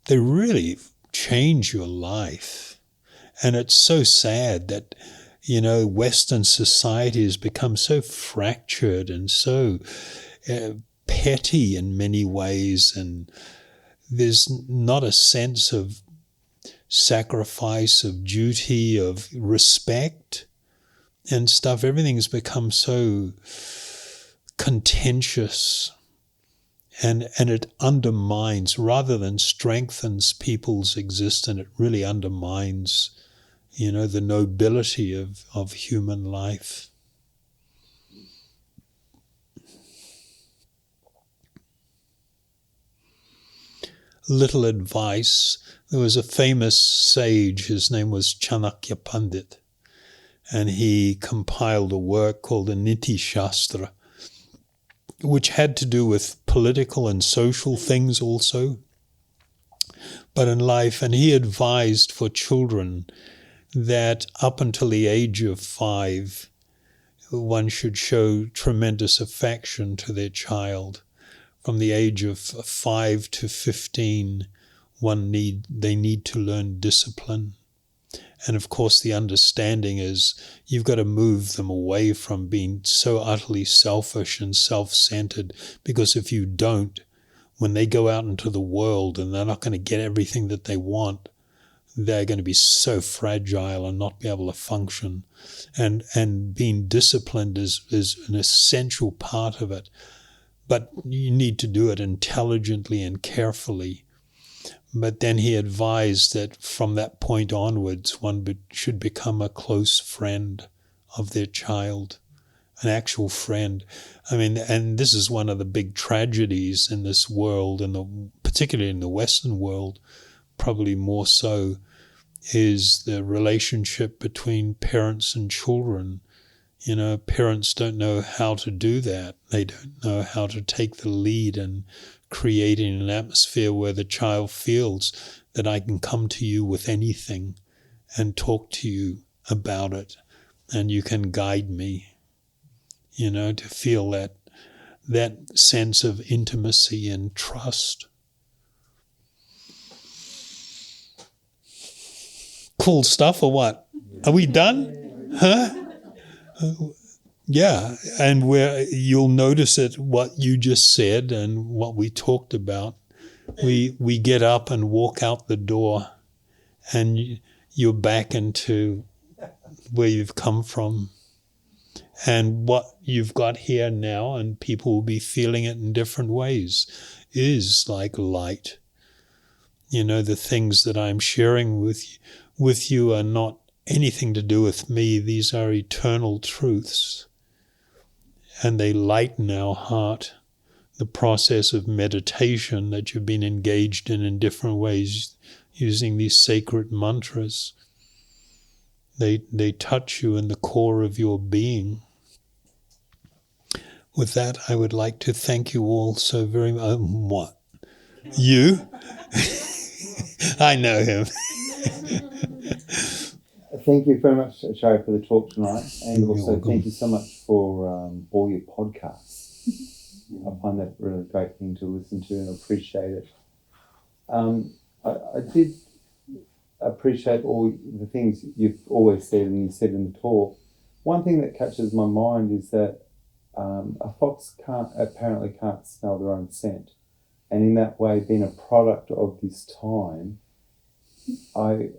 they really change your life. And it's so sad that, you know, Western society has become so fractured and so petty in many ways, and there's not a sense of sacrifice, of duty, of respect and stuff. Everything's become so contentious, and it undermines rather than strengthens people's existence. It really undermines, you know, the nobility of human life. Little advice. There was a famous sage, his name was Chanakya Pandit, and he compiled a work called the Niti Shastra, which had to do with political and social things also, but in life. And he advised for children that up until the age of 5, one should show tremendous affection to their child. From the age of 5 to 15, they need to learn discipline. And of course, the understanding is you've got to move them away from being so utterly selfish and self-centered, because if you don't, when they go out into the world and they're not going to get everything that they want, they're going to be so fragile and not be able to function. And being disciplined is an essential part of it. But you need to do it intelligently and carefully. But then he advised that from that point onwards, one should become a close friend of their child, an actual friend. I mean, and this is one of the big tragedies in this world, and particularly in the Western world, probably more so, is the relationship between parents and children. You know, parents don't know how to do that. They don't know how to take the lead in creating an atmosphere where the child feels that I can come to you with anything and talk to you about it, and you can guide me. You know, to feel that sense of intimacy and trust. Cool stuff or what? Are we done? Huh? Yeah, and you'll notice it, what you just said and what we talked about. We get up and walk out the door, and you're back into where you've come from. And what you've got here now, and people will be feeling it in different ways, is like light. You know, the things that I'm sharing with you are not anything to do with me. These are eternal truths, and they lighten our heart. The process of meditation that you've been engaged in different ways, using these sacred mantras, they touch you in the core of your being. With that, I would like to thank you all so very much. What? You? I know him. thank you very much, Shari, for the talk tonight, and You're also welcome. thank you so much for all your podcasts. I find that a really great thing to listen to and appreciate it. I did appreciate all the things you've always said and you said in the talk. One thing that catches my mind is that a fox apparently can't smell their own scent, and in that way, being a product of this time, I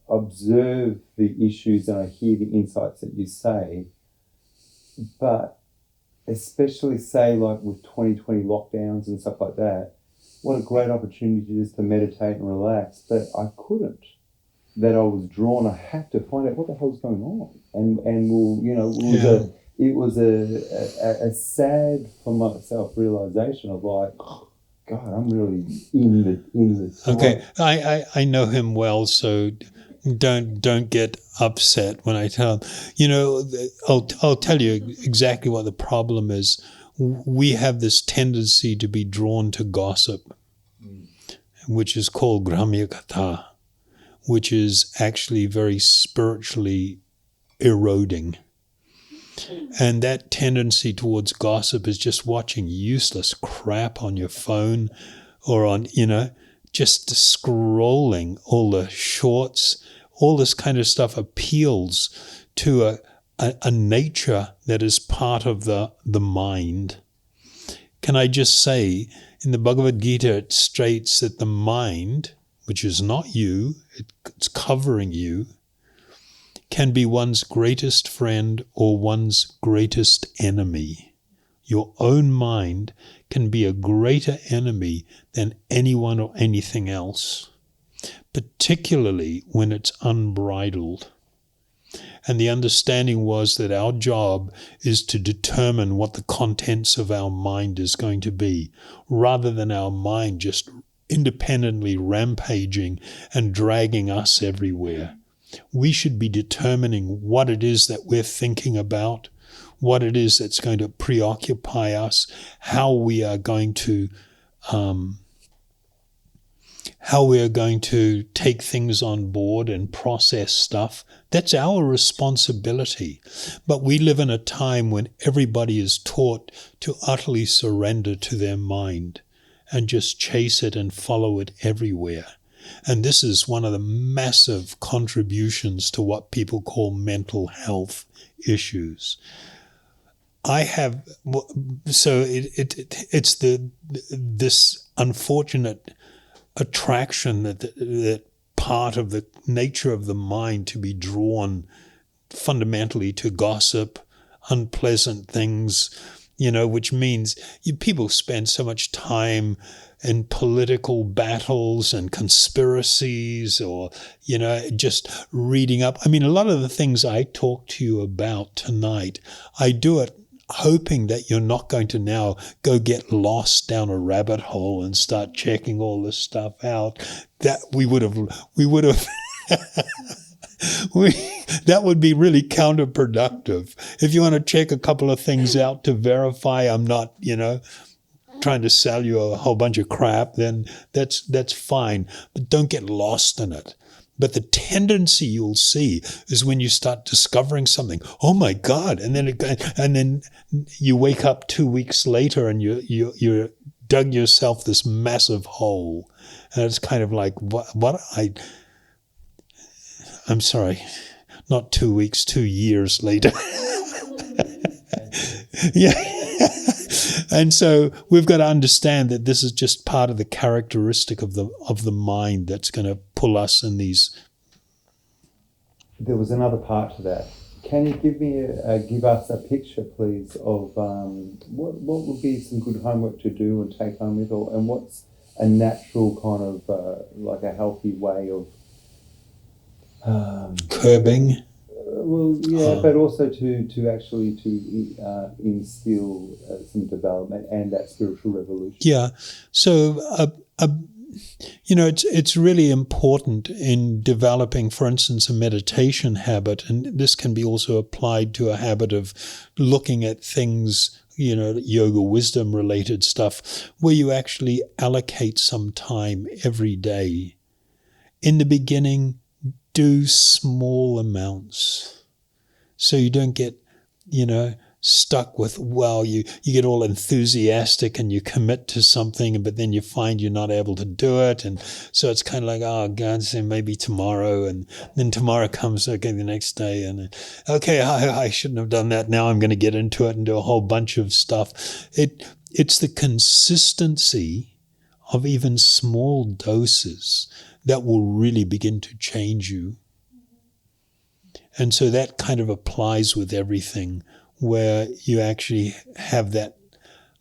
observe the issues and I hear the insights that you say, but especially say like with 2020 lockdowns and stuff like that, what a great opportunity just to meditate and relax, but I couldn't. That I was drawn, I had to find out what the hell's going on, and well, you know, it was a sad for myself realization of like, God, I'm really in the time. Okay, I know him well, so don't get upset when I tell him. You know, I'll tell you exactly what the problem is. We have this tendency to be drawn to gossip, which is called Gramya Katha, which is actually very spiritually eroding. And that tendency towards gossip is just watching useless crap on your phone or on, you know, just scrolling all the shorts. All this kind of stuff appeals to a nature that is part of the mind. Can I just say, in the Bhagavad Gita, it states that the mind, which is not you, it's covering you, can be one's greatest friend or one's greatest enemy. Your own mind can be a greater enemy than anyone or anything else, particularly when it's unbridled. And the understanding was that our job is to determine what the contents of our mind is going to be, rather than our mind just independently rampaging and dragging us everywhere. We should be determining what it is that we're thinking about, what it is that's going to preoccupy us, how we are going to take things on board and process stuff. That's our responsibility. But we live in a time when everybody is taught to utterly surrender to their mind and just chase it and follow it everywhere. And this is one of the massive contributions to what people call mental health issues. It's this unfortunate attraction that part of the nature of the mind to be drawn fundamentally to gossip, unpleasant things, you know, which means people spend so much time in political battles and conspiracies, or, you know, just reading up. I mean, a lot of the things I talk to you about tonight, I do it hoping that you're not going to now go get lost down a rabbit hole and start checking all this stuff out. That we would have that would be really counterproductive. If you want to check a couple of things out to verify I'm not, you know, trying to sell you a whole bunch of crap, then that's fine. But don't get lost in it. But the tendency you'll see is when you start discovering something, oh my God, and then you wake up 2 weeks later and you dug yourself this massive hole, and it's kind of like I'm sorry, not 2 weeks, 2 years later. Yeah. And so we've got to understand that this is just part of the characteristic of the mind that's going to pull us in these. There was another part to that. Can you give us a picture, please, of what would be some good homework to do and take home with, and what's a natural kind of like a healthy way of curbing? But also to actually instill some development and that spiritual revolution. Yeah. So, you know, it's really important in developing, for instance, a meditation habit, and this can be also applied to a habit of looking at things, you know, yoga wisdom related stuff, where you actually allocate some time every day. In the beginning, do small amounts so you don't get, stuck with, you get all enthusiastic and you commit to something, but then you find you're not able to do it. And so it's kind of like, oh, God, say maybe tomorrow. And then tomorrow comes, okay, the next day. And okay, I shouldn't have done that. Now I'm going to get into it and do a whole bunch of stuff. It's the consistency of even small doses that will really begin to change you. And so that kind of applies with everything, where you actually have that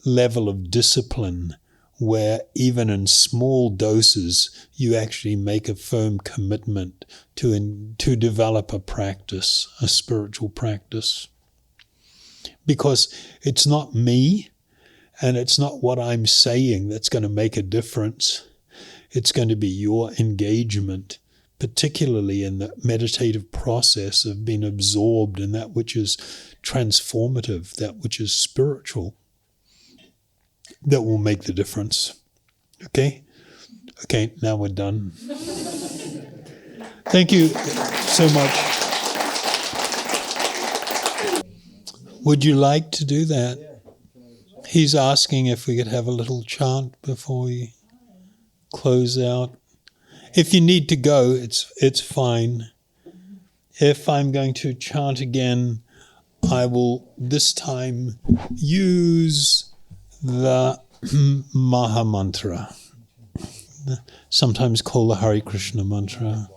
level of discipline where even in small doses you actually make a firm commitment to develop a practice, a spiritual practice. Because it's not me and it's not what I'm saying that's going to make a difference. It's going to be your engagement, particularly in the meditative process of being absorbed in that which is transformative, that which is spiritual, that will make the difference. Okay? Okay, now we're done. Thank you so much. Would you like to do that? He's asking if we could have a little chant before we close out. If you need to go, it's fine. If I'm going to chant again, I will this time use the Maha Mantra, sometimes called the Hare Krishna mantra.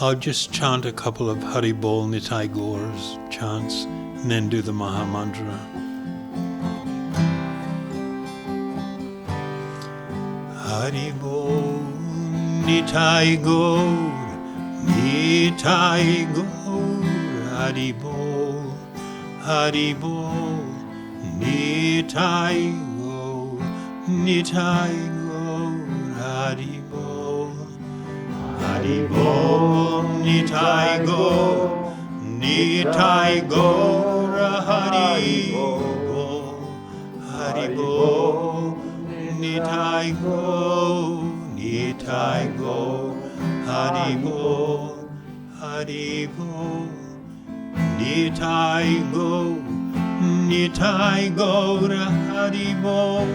I'll just chant a couple of Hari Bol Nitai Gaur's chants and then do the Maha Mantra. Hari Bol Nitai Gaur, Nitai Gaur, Hari Bol, Hari Bol, Nitai Gaur, Nitai Gaur, Hari Bol. Hari Bol, Nitai Gaur, Nitai Gaur, Hari Bol, Hari Bol, Nitai Gaur, Nitai Gaur, Hari Bol, Hari Bol, Nitai Gaur, Nitai Gaur, Hari Bol,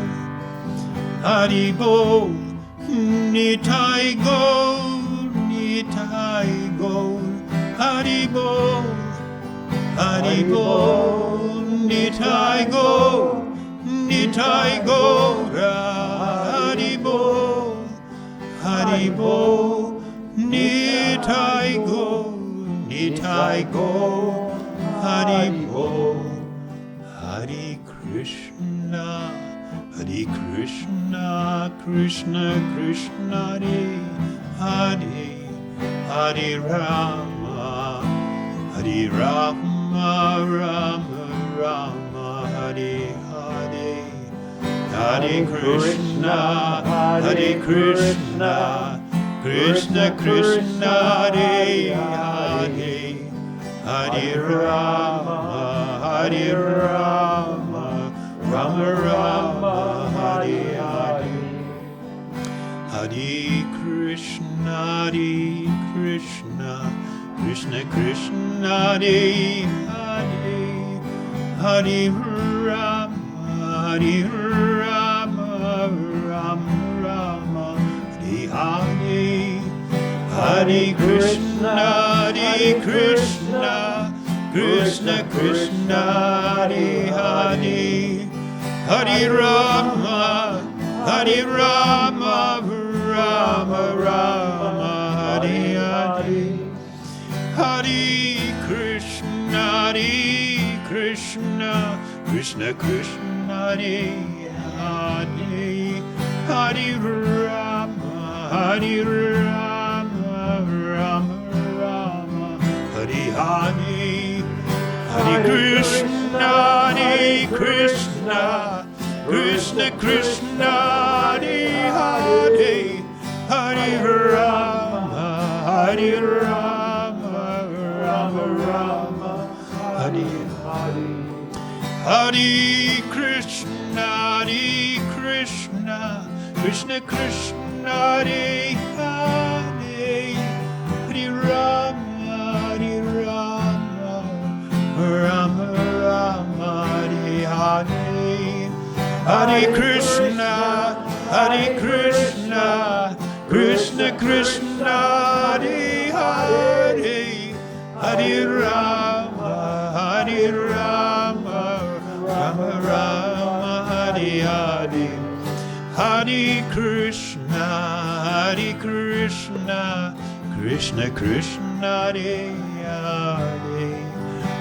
Hari Bol, Nitai Gaur, Nitai Gaur, Hari Bol, Hari Bol, Nitai Gaur, Nitai Gaur, Hari Bol, Hari Bol, Nitai Gaur, Nitai Gaur, Hari Bol. Hare Krishna, Hare Krishna, Krishna Krishna, Hare Hare Rama, Hare Rama, Rama Rama, Hare Hare. Hare Krishna, Hare Krishna, Krishna Krishna, Hare Hare. Hare Rama, Hare Rama, Rama Rama, Hare Hare. Hare Krishna, Hare Krishna, Krishna Krishna, Hare Hare. Hare Rama, Hare Rama, Rama Rama, Hare Hare. Hare Krishna, Hare Krishna, Krishna Krishna, Hare Hare. Hare Rama, Hare Rama, Rama Rama, Hare Hare. Hare Krishna, Hare Krishna, Krishna Krishna, Hare Hare. Hare Rama, Hare Rama, Rama Rama, Hare Hare. Hare Krishna, Krishna, Hare Krishna, Krishna Krishna, Hare Hare, Hare Rama, Hare Rama, Rama Rama, Hare Hare. Hare Krishna, Krishna Krishna, Hare Hare, Hare Rama, Hare Rama, Rama Rama, Hare Hare. Hare Krishna, Krishna Krishna, Hare Hare, Hare Rama, Hare Rama, Rama Rama, Hare Hare. Hare Krishna, Krishna Krishna, Hare Hare,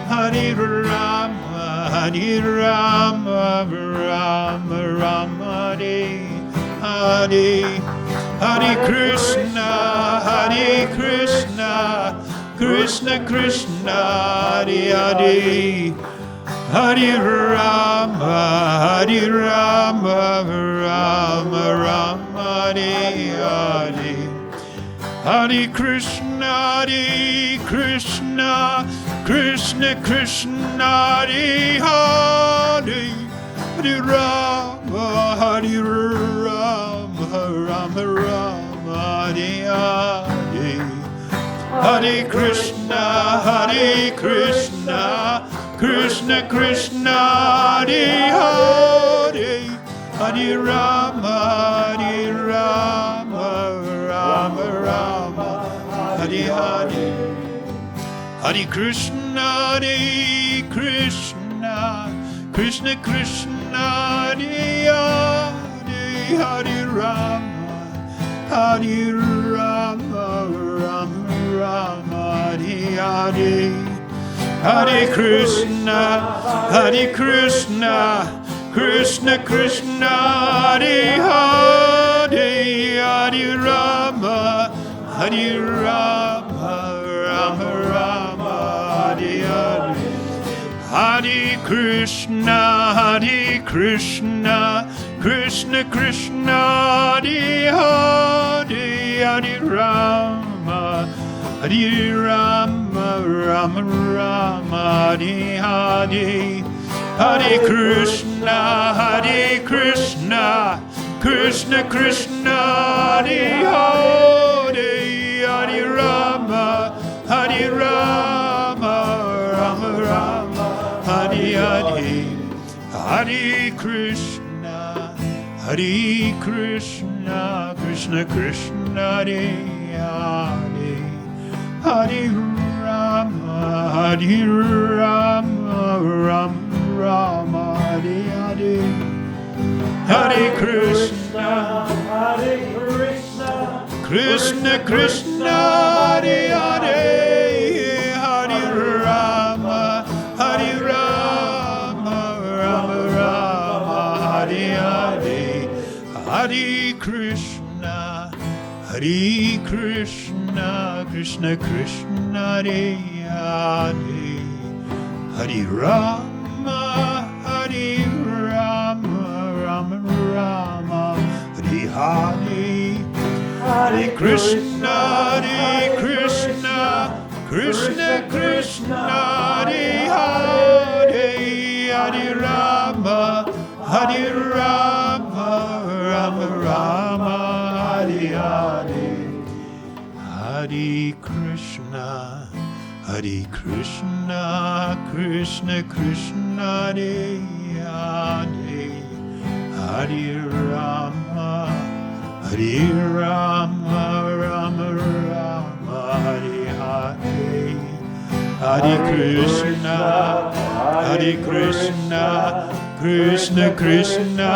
Hare Rama, Rama Rama, Hare Hare. Hare Krishna, Krishna Krishna, Hare Hare, Hare Rama, Rama Rama, Hare Hare. Hare Krishna, Krishna Krishna, Hare Hare, Hare Rama, Rama Rama, Hare Hare. Hare Krishna, Krishna Krishna, Hare Hare, Hare Rama, Rama Rama, Hare Hare. Hare Krishna, Krishna Krishna, Hare Hare, Hare Rama, Rama Rama, Hare Hare. Hare Krishna, Krishna Krishna, Hare Hare, Hare Rama, Rama Rama, Hare Hare. Hare Krishna, Krishna Krishna, Hare Hare, Hare Rama, Rama Rama, Hare Hare. Hare Krishna, Krishna Krishna, Hare Hare, Hare Rama, Rama Rama, Hare Hare. Hare Krishna, Krishna Krishna, Hare Hare, Hare Rama, Rama Rama, Hare Hare. Hare Krishna, Krishna Krishna, Hare Hare, Hare Rama, Rama Rama, Hare Hare. Hare Krishna, Krishna Krishna, Hare Hare, Hare Rama, Rama Rama, Hare Hare. Hare Krishna, Krishna Krishna, Hare Hare, Hare Rama, Rama Rama, Hare Hare. Hare Krishna, Krishna Krishna, Hare Hare, Hare Rama, Rama Rama, Hare Hare. Hare Krishna, Krishna Krishna,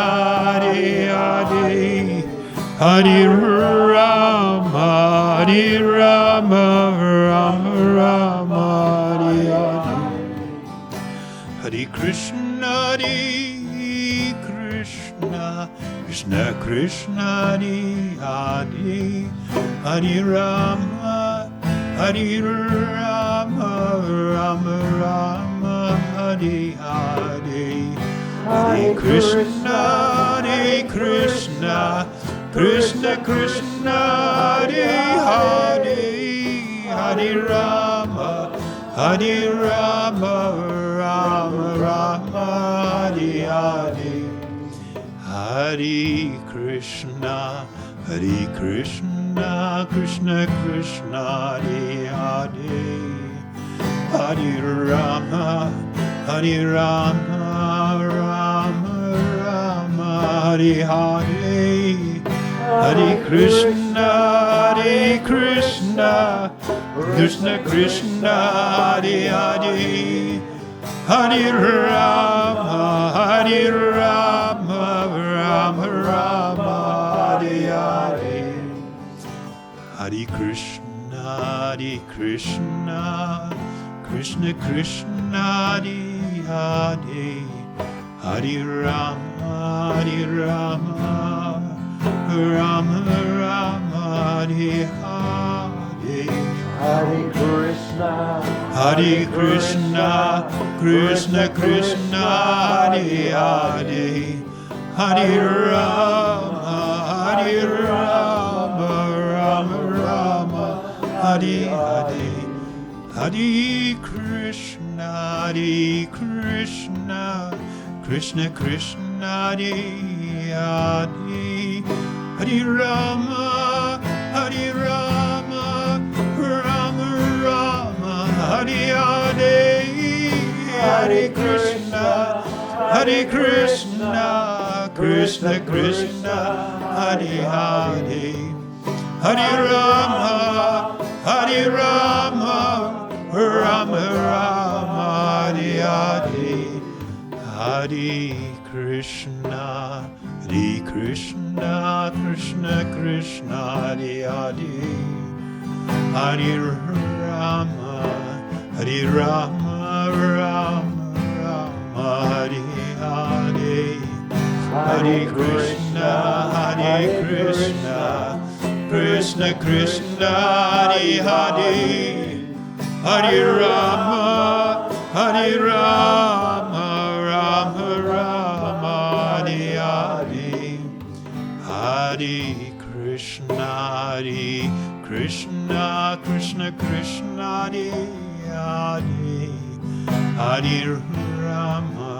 Hare Hare, Hare Rama, Rama Rama, Hare Hare. Hare Krishna, Krishna Krishna, Hare Hare, Hare Rama, Rama Rama, Hare Hare, Hare Krishna, Hare Krishna, Krishna Krishna, Hare Hare, Hare Rama, Hare Rama, Rama Rama, Hare Hare. Hare Krishna, Hare Krishna, Krishna Krishna, Hare Hare, Hare Rama, Hare Rama, Rama Rama, Hare Hare, Hare Krishna, Hare Krishna, Krishna Krishna, Hare Hare, Hare Rama, Hare Rama, Rama Rama, Hare Hare. Hare Krishna, Hare Krishna, Krishna Krishna, Hare Hare, Hare Rama, Hare Rama, Rama Rama, Hare Hare. Hare Krishna, Hare Krishna, Krishna Krishna, Hare Hare, Hare Rama, Hare Rama, Rama Rama, Hare Hare. Hare Krishna, Hare Krishna, Krishna Krishna, Hare Hare, Hare Rama, Hare Rama, Rama Rama, Hare Hare. Hare Krishna, Hare Krishna, Krishna Krishna, Hare Hare, Hare Rama, Hare Rama, Rama Rama, Hare Hare. Hare Krishna, Hare Krishna, Krishna Krishna, Hare Hare, Hare Rama, Hare Rama, Rama Rama, Hare Hare. Hare Krishna, Hare Krishna, Krishna Krishna, Hare Hare, Hare Rama, Hare Rama, Rama Rama, Hare Hare. Hare Krishna, Hare Krishna, Krishna Krishna, Hare Hare, Hare Rama,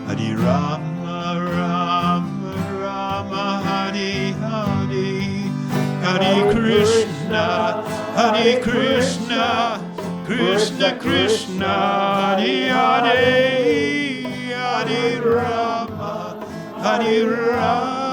Hare Rama, Rama Rama, Hare Hare. Hare Krishna, Hare Krishna, Krishna Krishna, Hare Hare, Hare Rama, Hare Rama.